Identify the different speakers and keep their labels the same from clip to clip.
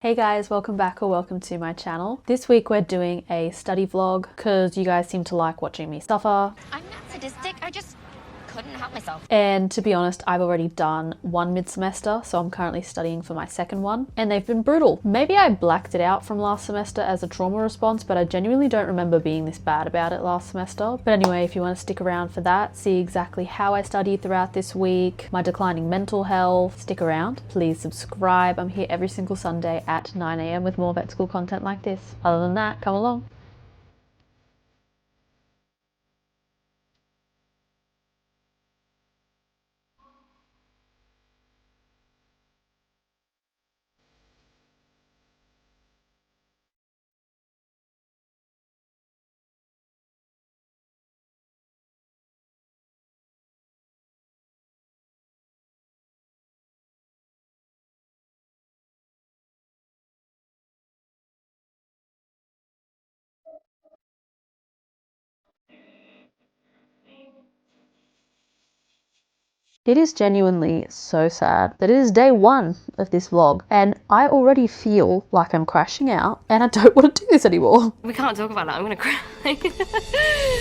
Speaker 1: Hey guys, welcome back or welcome to my channel. This week we're doing a study vlog because you guys seem to like watching me suffer.
Speaker 2: I'm not sadistic, I just couldn't help myself.
Speaker 1: And to be honest, I've already done one mid-semester, so I'm currently studying for my second one, and they've been brutal. Maybe I blacked it out from last semester as a trauma response, but I genuinely don't remember being this bad about it last semester. But anyway, if you want to stick around for that, see exactly how I studied throughout this week, my declining mental health, stick around. Please subscribe. I'm here every single Sunday at 9 AM with more vet school content like this. Other than that, come along. It is genuinely so sad that it is day one of this vlog and I already feel like I'm crashing out and I don't want to do this anymore.
Speaker 2: We can't talk about that, I'm gonna cry.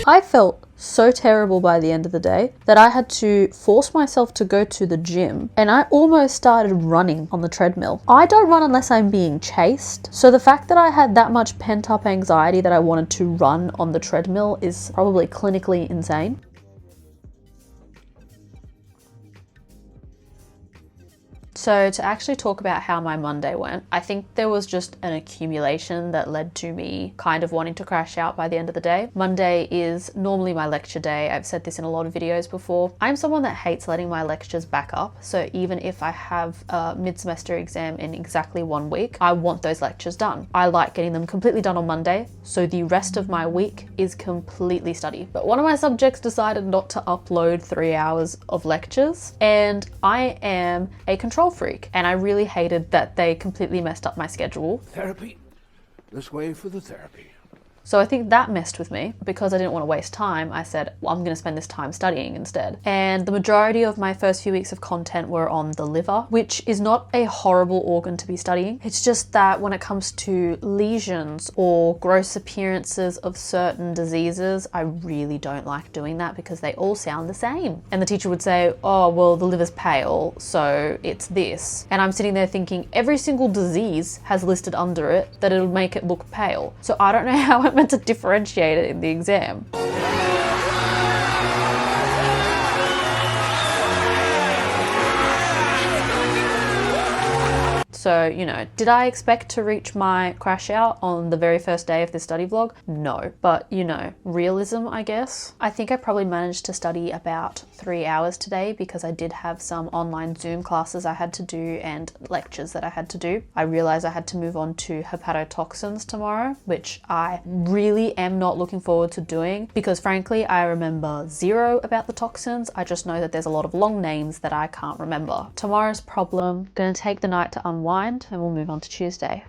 Speaker 1: I felt so terrible by the end of the day that I had to force myself to go to the gym, and I almost started running on the treadmill. I don't run unless I'm being chased, so the fact that I had that much pent-up anxiety that I wanted to run on the treadmill is probably clinically insane. So to actually talk about how my Monday went, I think there was just an accumulation that led to me kind of wanting to crash out by the end of the day. Monday is normally my lecture day. I've said this in a lot of videos before. I'm someone that hates letting my lectures back up. So even if I have a mid-semester exam in exactly 1 week, I want those lectures done. I like getting them completely done on Monday, so the rest of my week is completely study. But one of my subjects decided not to upload 3 hours of lectures, and I am a control freak, and I really hated that they completely messed up my schedule.
Speaker 3: Therapy. This way for the therapy.
Speaker 1: So I think that messed with me. Because I didn't want to waste time, I said, well, I'm going to spend this time studying instead. And the majority of my first few weeks of content were on the liver, which is not a horrible organ to be studying. It's just that when it comes to lesions or gross appearances of certain diseases, I really don't like doing that because they all sound the same. And the teacher would say, oh, well, the liver's pale, so it's this. And I'm sitting there thinking every single disease has listed under it that it'll make it look pale. So I don't know how I'm meant to differentiate it in the exam. So, you know, did I expect to reach my crash out on the very first day of this study vlog? No, but you know, realism, I guess. I think I probably managed to study about 3 hours today because I did have some online Zoom classes I had to do and lectures that I had to do. I realized I had to move on to hepatotoxins tomorrow, which I really am not looking forward to doing because frankly, I remember zero about the toxins. I just know that there's a lot of long names that I can't remember. Tomorrow's problem, gonna take the night to unwind and we'll move on to Tuesday.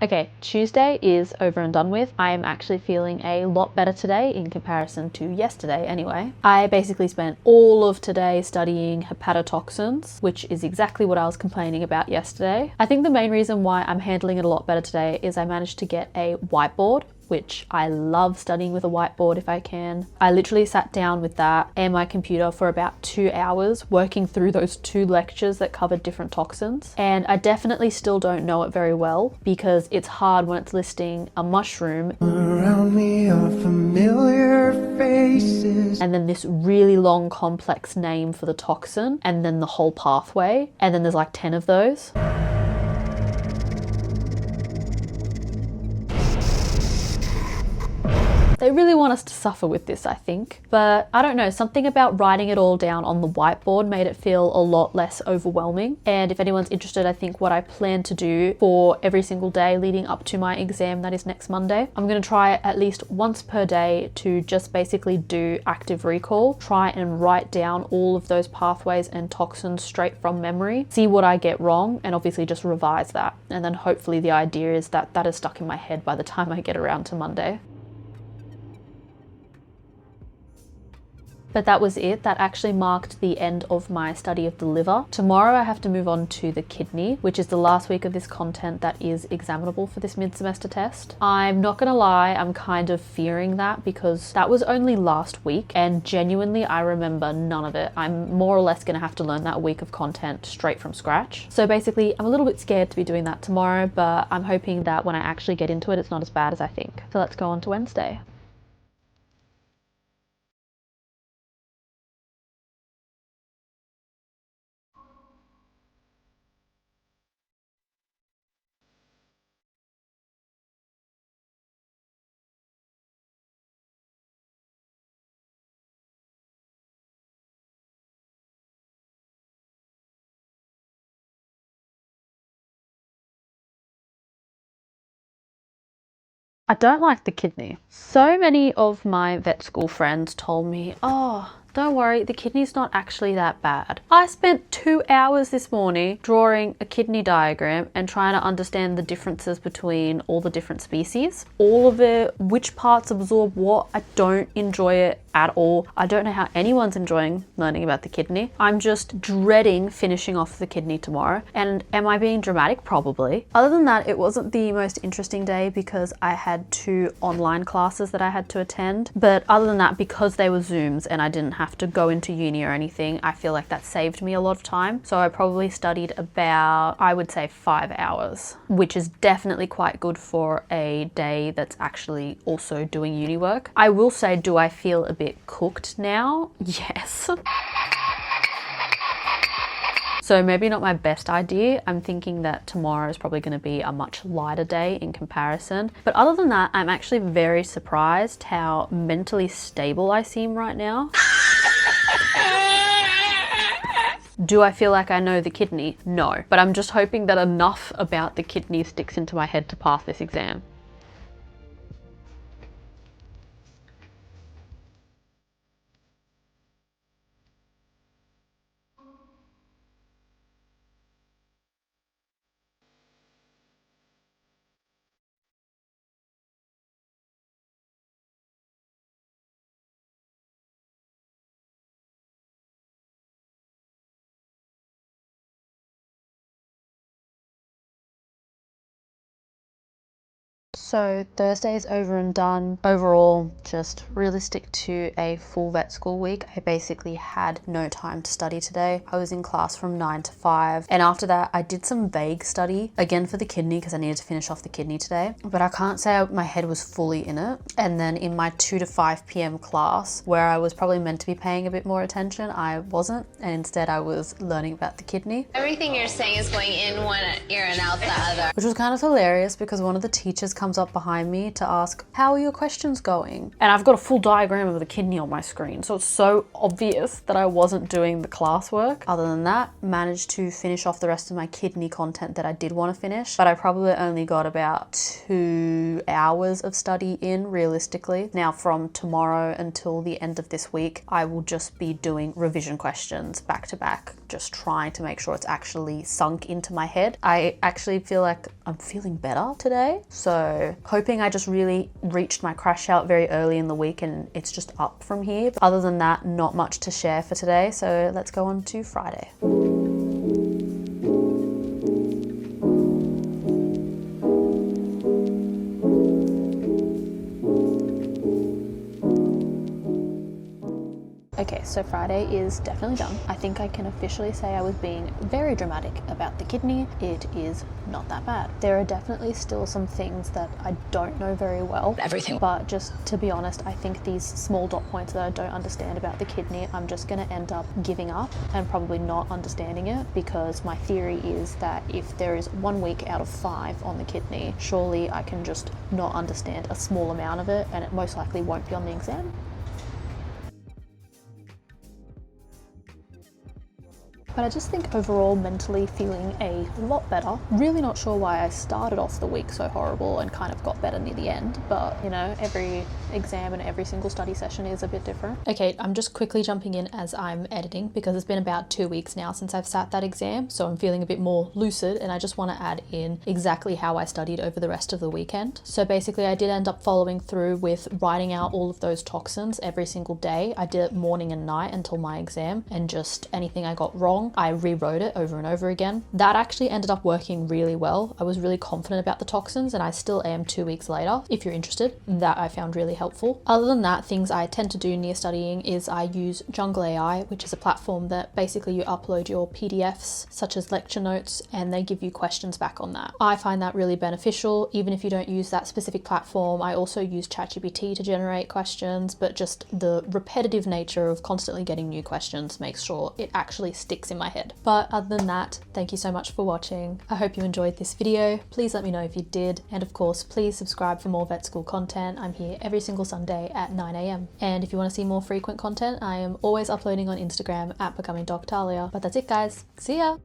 Speaker 1: Okay, Tuesday is over and done with. I am actually feeling a lot better today in comparison to yesterday anyway. I basically spent all of today studying hepatotoxins, which is exactly what I was complaining about yesterday. I think the main reason why I'm handling it a lot better today is I managed to get a whiteboard, which I love studying with a whiteboard if I can. I literally sat down with that and my computer for about 2 hours working through those 2 lectures that covered different toxins. And I definitely still don't know it very well because it's hard when it's listing a mushroom
Speaker 3: Around me are familiar faces.
Speaker 1: and then this really long complex name for the toxin and then the whole pathway. And then there's like 10 of those. They really want us to suffer with this, I think. But I don't know, something about writing it all down on the whiteboard made it feel a lot less overwhelming. And if anyone's interested, I think what I plan to do for every single day leading up to my exam, that is next Monday, I'm going to try at least once per day to just basically do active recall, try and write down all of those pathways and toxins straight from memory, see what I get wrong, and obviously just revise that. And then hopefully the idea is that that is stuck in my head by the time I get around to Monday. But that was it. That actually marked the end of my study of the liver. Tomorrow I have to move on to the kidney, which is the last week of this content that is examinable for this mid-semester test. I'm not gonna lie, I'm kind of fearing that because that was only last week and genuinely I remember none of it. I'm more or less gonna have to learn that week of content straight from scratch. So basically I'm a little bit scared to be doing that tomorrow, but I'm hoping that when I actually get into it, it's not as bad as I think. So let's go on to Wednesday. I don't like the kidney. So many of my vet school friends told me, oh, don't worry, the kidney's not actually that bad. I spent 2 hours this morning drawing a kidney diagram and trying to understand the differences between all the different species. All of it, which parts absorb what, I don't enjoy it at all. I don't know how anyone's enjoying learning about the kidney. I'm just dreading finishing off the kidney tomorrow. And am I being dramatic? Probably. Other than that, it wasn't the most interesting day because I had 2 online classes that I had to attend. But other than that, because they were Zooms and I didn't have to go into uni or anything, I feel like that saved me a lot of time. So I probably studied about, I would say 5 hours, which is definitely quite good for a day that's actually also doing uni work. I will say, do I feel a bit cooked now? Yes. So maybe not my best idea. I'm thinking that tomorrow is probably going to be a much lighter day in comparison. But other than that, I'm actually very surprised how mentally stable I seem right now. Do I feel like I know the kidney? No. But I'm just hoping that enough about the kidney sticks into my head to pass this exam. So Thursday is over and done. Overall, just realistic to a full vet school week. I basically had no time to study today. I was in class from 9 to 5. And after that, I did some vague study, again for the kidney because I needed to finish off the kidney today. But I can't say my head was fully in it. And then in my 2 to 5 p.m. class, where I was probably meant to be paying a bit more attention, I wasn't. And instead I was learning about the kidney.
Speaker 4: Everything you're saying is going in one ear and out the other.
Speaker 1: Which was kind of hilarious because one of the teachers comes up behind me to ask, how are your questions going? And I've got a full diagram of the kidney on my screen, so it's so obvious that I wasn't doing the classwork. Other than that, managed to finish off the rest of my kidney content that I did want to finish, but I probably only got about 2 hours of study in realistically. Now from tomorrow until the end of this week, I will just be doing revision questions back to back, just trying to make sure it's actually sunk into my head. I actually feel like I'm feeling better today, so hoping I just really reached my crash out very early in the week and it's just up from here. But other than that, not much to share for today, so let's go on to Friday. Okay, Okay, so Friday is definitely done. I think I can officially say I was being very dramatic about the kidney. It is not that bad. There are definitely still some things that I don't know very well.
Speaker 4: Everything.
Speaker 1: But just to be honest, I think these small dot points that I don't understand about the kidney, I'm just going to end up giving up and probably not understanding it, because my theory is that if there is 1 week out of 5 on the kidney, surely I can just not understand a small amount of it and it most likely won't be on the exam. But I just think overall mentally feeling a lot better. Really not sure why I started off the week so horrible and kind of got better near the end, but you know, every exam and every single study session is a bit different. Okay, I'm just quickly jumping in as I'm editing because it's been about 2 weeks now since I've sat that exam, so I'm feeling a bit more lucid and I just want to add in exactly how I studied over the rest of the weekend. So basically I did end up following through with writing out all of those toxins every single day. I did it morning and night until my exam, and just anything I got wrong, I rewrote it over and over again. That actually ended up working really well. I was really confident about the toxins and I still am 2 weeks later. If you're interested, that I found really helpful. Other than that, things I tend to do near studying is I use Jungle AI, which is a platform that basically you upload your PDFs such as lecture notes and they give you questions back on that. I find that really beneficial. Even if you don't use that specific platform, I also use ChatGPT to generate questions, but just the repetitive nature of constantly getting new questions makes sure it actually sticks in my head. But other than that, thank you so much for watching. I hope you enjoyed this video. Please let me know if you did. And of course, please subscribe for more vet school content. I'm here every single Sunday at 9 AM. And if you want to see more frequent content, I am always uploading on Instagram at becomingdoctalia. But that's it guys. See ya!